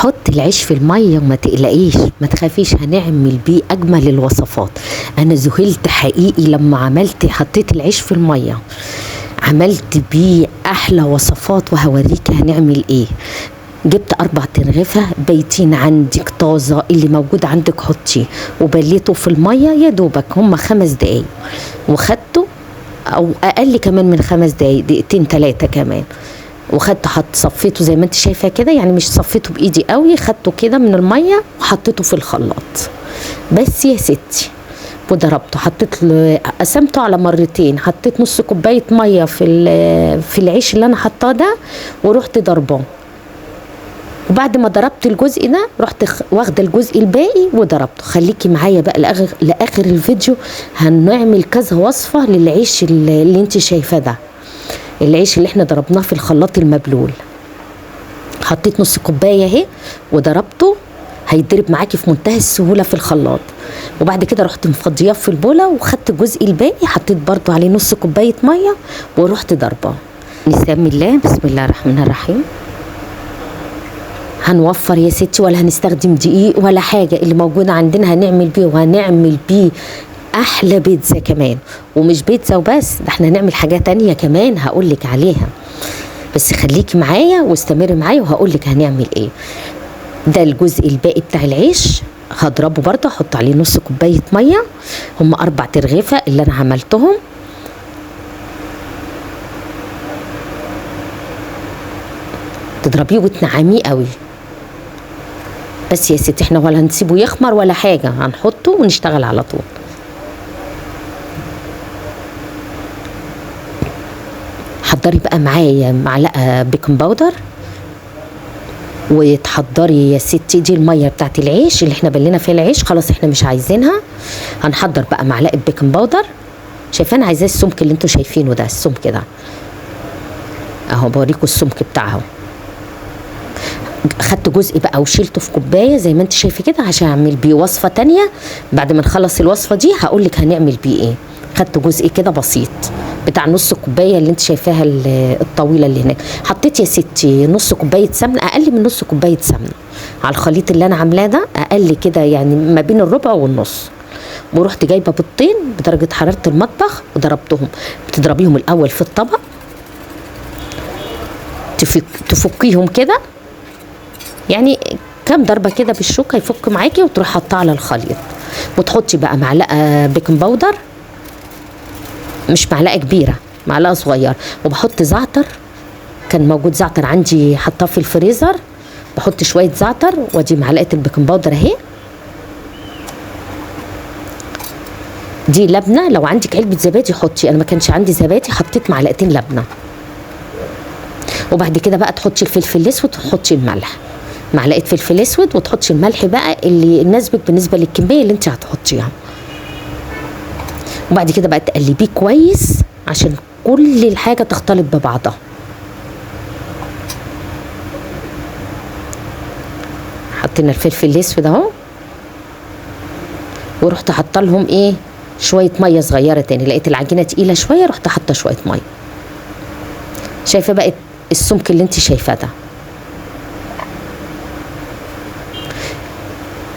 حط العيش في الميه وما تقلقيش، ما تخافيش، هنعمل بيه اجمل الوصفات. انا ذهلت حقيقي لما حطيت العيش في الميه، عملت بيه احلى وصفات وهوريك هنعمل ايه. جبت 4 ترغفة بايتين عندك طازة، اللي موجود عندك حطيه، وبليته في المية يا دوبك هم 5 دقايق، وخدته او اقل كمان من 5 دقايق، دقيقتين 3 كمان، وخدته صفيته زي ما انت شايفه كده، يعني مش صفيته بايدي قوي، خدته كده من الميه وحطيته في الخلاط بس يا ستي، وضربته. قسمته على مرتين، حطيت نص كوبايه ميه في العيش اللي انا حطاه ده، ورحت ضرباه. وبعد ما ضربت الجزء ده رحت واخده الجزء الباقي وضربته. خليكي معايا بقى لاخر الفيديو، هنعمل كذا وصفه للعيش اللي انت شايفاه ده، العيش اللي احنا ضربناه في الخلاط المبلول. حطيت نص كوبايه اهي وضربته، هيتضرب معاكي في منتهى السهوله في الخلاط. وبعد كده رحت مفضياه في البوله، وخدت الجزء الباقي حطيت برضو عليه نص كوبايه ميه ورحت ضرباه. بسم الله الرحمن الرحيم. هنوفر يا ستي، ولا هنستخدم دقيق ولا حاجه، اللي موجود عندنا هنعمل بيه، وهنعمل بيه احلى بيتزا كمان. ومش بيتزا وبس، ده احنا هنعمل حاجه تانية كمان هقولك عليها، بس خليكي معايا واستمري معايا وهقولك هنعمل ايه. ده الجزء الباقي بتاع العيش هضربه برضه، احط عليه نص كوبايه ميه، هم 4 ترغيفه اللي انا عملتهم. تضربيه وتنعميه قوي بس يا ستي، احنا ولا هنسيبه يخمر ولا حاجه، هنحطه ونشتغل على طول. حضري بقى معايا معلقه بيكنج باودر، وتحضري يا ستي دي الميه بتاعت العيش اللي احنا بلينا فيها العيش، خلاص احنا مش عايزينها. هنحضر بقى معلقه بيكنج باودر، شايفه انا عايزاه السمك اللي انتوا شايفينه ده، السمك ده اهو، بوريكم السمك بتاعه. خدت جزء بقى وشيلته في كوبايه زي ما انت شايفه كده، عشان اعمل بيه وصفه تانية. بعد ما نخلص الوصفه دي هقولك هنعمل بيه ايه. خدت جزء كده بسيط بتاع نص كوبايه اللي انت شايفاها الطويله اللي هناك. حطيت يا ستي نص كوبايه سمنه، اقل من نص كوبايه سمنه على الخليط اللي انا عاملاه ده، اقل كده يعني ما بين الربع والنص. ورحت جايبه بيضتين بدرجه حراره المطبخ وضربتهم. بتضربيهم الاول في الطبق، تفكيهم كده يعني كام ضربه كده بالشوكه يفك معاكي، وتروحي حاطاه على الخليط. وتحطي بقى معلقه بيكنج باودر، مش معلقه كبيره، معلقه صغيره. وبحط زعتر، كان موجود زعتر عندي حطاه في الفريزر، بحط شويه زعتر. وادي معلقه البيكنج باودر اهي. دي لبنه، لو عندك علبه زبادي حطي، انا ما كانش عندي زبادي، حطيت معلقتين لبنه. وبعد كده بقى تحطي الفلفل الاسود وتحطي الملح، معلقه فلفل اسود، وتحطي الملح بقى اللي يناسبك بالنسبه للكميه اللي انت هتحطيها. وبعد كده بقى تقلبيه كويس عشان كل الحاجه تختلط ببعضها. حطينا الفلفل الاسود اهو، ورحت حاطه لهم ايه شويه ميه صغيره تاني. لقيت العجينه تقيله شويه، رحت حاطه شويه ميه. شايفه بقت السمك اللي انت شايفاه ده.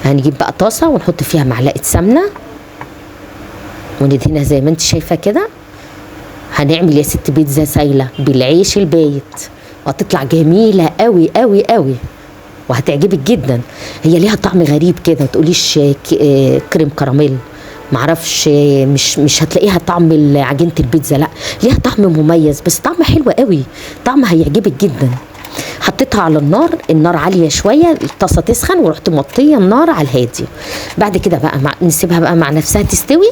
هنجيب بقى طاسه ونحط فيها معلقه سمنه وندهنها زي ما انت شايفه كده. هنعمل يا ست بيتزا سايله بالعيش البايت، وهتطلع جميله قوي قوي قوي، وهتعجبك جدا. هي ليها طعم غريب كده، ما تقوليش كريم كراميل، معرفش، مش هتلاقيها طعم عجينه البيتزا، لا ليها طعم مميز، بس طعم حلو قوي، طعم هيعجبك جدا. حطيتها على النار عاليه شويه، الطاسه تسخن، ورحت موطيه النار على الهادي. بعد كده بقى نسيبها بقى مع نفسها تستوي.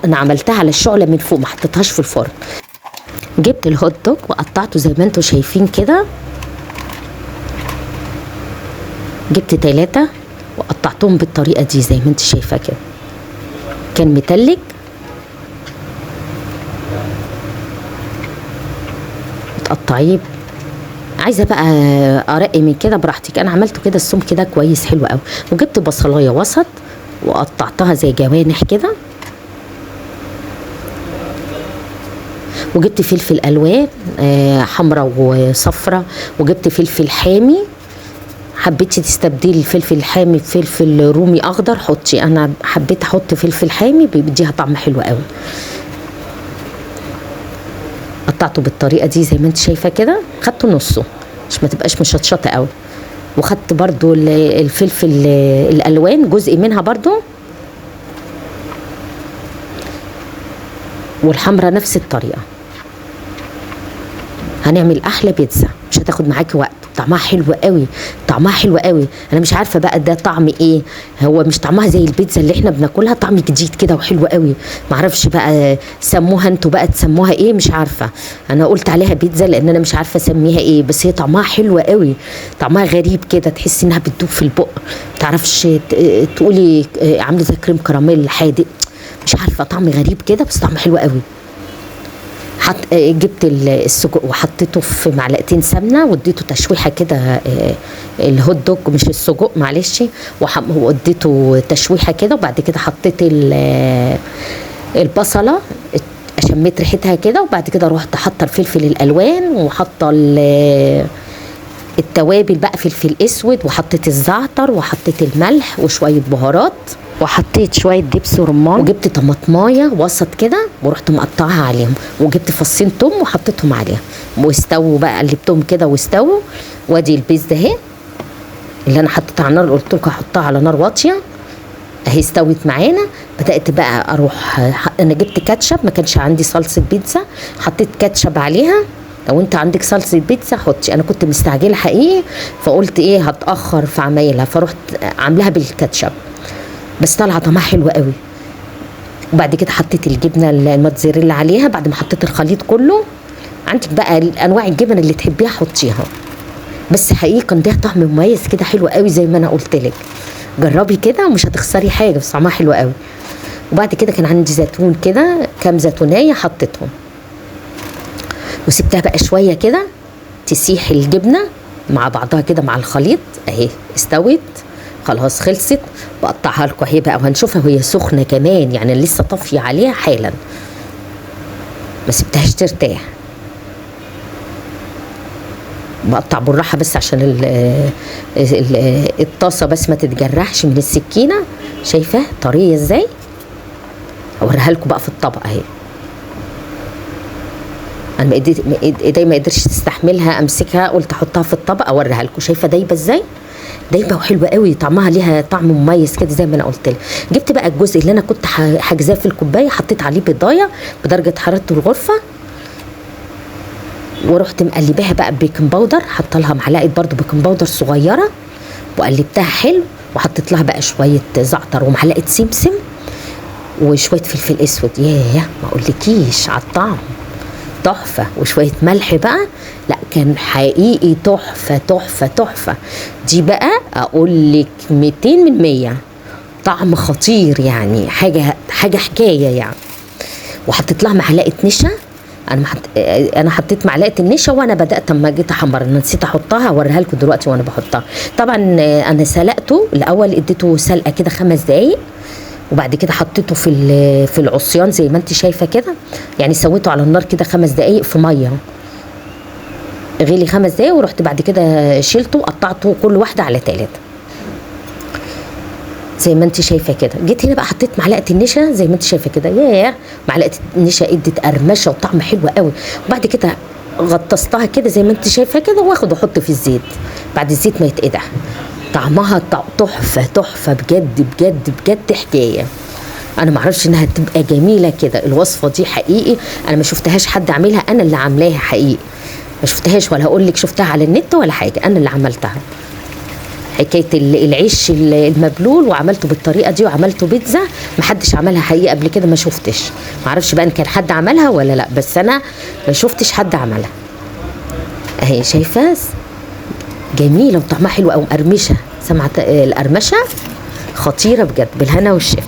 انا عملتها على الشعله من فوق، ما حطيتهاش في الفرن. جبت الهوت دوج وقطعته زي ما انتم شايفين كده، جبت 3 وقطعتهم بالطريقه دي زي ما انت شايفه كده، كان متلج. تقطعيه، عايزه بقى ارق من كده براحتك، انا عملته كده السمك كده كويس حلو قوي. وجبت بصلايه وسط وقطعتها زي جوانح كده، وجبت فلفل الوان حمراء وصفراء، وجبت فلفل حامي حبيتي تستبدلي الفلفل الحامي بفلفل رومي اخضر حطي، انا حبيت احط فلفل حامي بيديها طعم حلو قوي. قطعته بالطريقه دي زي ما انت شايفه كده، خدته نصه مش ما تبقاش مشطشطه قوي. وخدت برضو الفلفل الالوان جزء منها برضو، والحمرة نفس الطريقه. هنعمل احلى بيتزا مش هتاخد معاكي وقت، طعمها حلو قوي، طعمها حلو قوي. انا مش عارفه بقى ده طعم ايه، هو مش طعمها زي البيتزا اللي احنا بناكلها، طعم جديد كده وحلو قوي. معرفش بقى سموها انتوا بقى تسموها ايه، مش عارفه. انا قلت عليها بيتزا لان انا مش عارفه اسميها ايه، بس هي طعمها حلو قوي، طعمها غريب كده، تحسي انها بتدوب في البق، متعرفش تقولي عامله زي كريم كراميل حادق، مش عارفه، طعم غريب كده بس طعم حلو قوي. جبت السجق وحطيته في معلقتين سمنه واديته تشويحه كده، الهوت دوج مش السجق معلش، واديته تشويحه كده. وبعد كده حطيت البصله اشميت ريحتها كده، وبعد كده رحت حاطه الفلفل الالوان وحاطه التوابل بقى، فلفل اسود وحطيت الزعتر وحطيت الملح وشويه بهارات وحطيت شويه دبس رمان، وجبت طماطمايه وسط كده ورحت مقطعها عليهم، وجبت فصين توم وحطيتهم عليها واستووا بقى، قلبتهم كده واستووا. وادي البيز ده اهي اللي انا حطيتها على النار، قلت لكم احطها على نار واطيه اهي، استوت معانا. بدات بقى اروح، انا جبت كاتشب، ما كانش عندي صلصه بيتزا، حطيت كاتشب عليها. لو انت عندك صلصه بيتزا حطي، انا كنت مستعجله حقيقي فقلت ايه هتاخر في عمايلها، فرحت عاملاها بالكاتشب، بس طالعه طعمها حلو قوي. وبعد كده حطيت الجبنه الموتزاريلا عليها بعد ما حطيت الخليط كله. عندك بقى انواع الجبن اللي تحبيها حطيها، بس حقيقي كان ده طعم مميز كده حلو قوي زي ما انا قلت لك. جربي كده ومش هتخسري حاجه، بس طعمها حلو قوي. وبعد كده كان عندي زيتون كده، كام زيتونيه حطيتهم وسبتها بقى شويه كده تسيح الجبنه مع بعضها كده مع الخليط اهي، استوت خلاص خلصت. بقطعها لكم اهي بقى، وهنشوفها وهي سخنه كمان، يعني لسه طافيه عليها حالا، ما سبتهاش ترتاح. بقطع بالراحه بس عشان الطاسه بس ما تتجرحش من السكينه. شايفه طريه ازاي؟ اوريها لكم بقى في الطبق اهي. انا ايدي ما قدرتش تستحملها امسكها، قلت احطها في الطبق اوريها لكم. شايفه دايبه ازاي؟ دايبه وحلوه قوي، طعمها ليها طعم مميز كده زي ما انا قلت لك. جبت بقى الجزء اللي انا كنت حاجزاه في الكوبايه، حطيت عليه بيضايه بدرجه حراره الغرفه، ورحت مقلباها بقى بيكنج باودر، حاطه لها معلقه برده بيكنج باودر صغيره وقلبتها حلو، وحطيت لها بقى شويه زعتر ومعلقه سمسم وشويه فلفل اسود. ياه ما اقولكيش على الطعم تحفه، وشويه ملح بقى، لا كان حقيقي تحفه تحفه تحفه. دي بقى اقول لك 200 من 100، طعم خطير يعني، حاجه حكايه يعني. وحطيت لها معلقه نشا، انا حطيت معلقه النشا وانا بدات اما جيت احمر، انا نسيت احطها، اوريها لكم دلوقتي وانا بحطها. طبعا انا سلقته الاول، اديته سلقه كده 5 دقايق، وبعد كده حطيته في العصيان زي ما انت شايفه كده، يعني سويته على النار كده 5 دقايق في ميه، غلي 5 دقايق، ورحت بعد كده شيلته وقطعته كل واحده على 3 زي ما انت شايفه كده. جيت هنا بقى حطيت معلقه النشا زي ما انت شايفه كده، ياه معلقه النشا ادت قرمشه وطعم حلو قوي. وبعد كده غطستها كده زي ما انت شايفه كده، واخد واحط في الزيت بعد الزيت ما يتقدح. طعمها تحفه تحفه بجد بجد بجد حكايه. انا ما اعرفش انها تبقى جميله كده، الوصفه دي حقيقي انا ما شفتهاش حد عاملها، انا اللي عاملاها حقيقي، ما شفتهاش ولا هقول لك شفتها على النت ولا حاجه، انا اللي عملتها. حكايه العيش المبلول وعملته بالطريقه دي وعملته بيتزا، ما حدش عملها حقيقه قبل كده، ما شفتش، ما اعرفش بقى ان كان حد عملها ولا لا، بس انا ما شفتش حد عملها اهي. شايفه جميله وطعمها حلو قوي، مقرمشه، سمعت القرمشه خطيره بجد، بالهنا والشفا.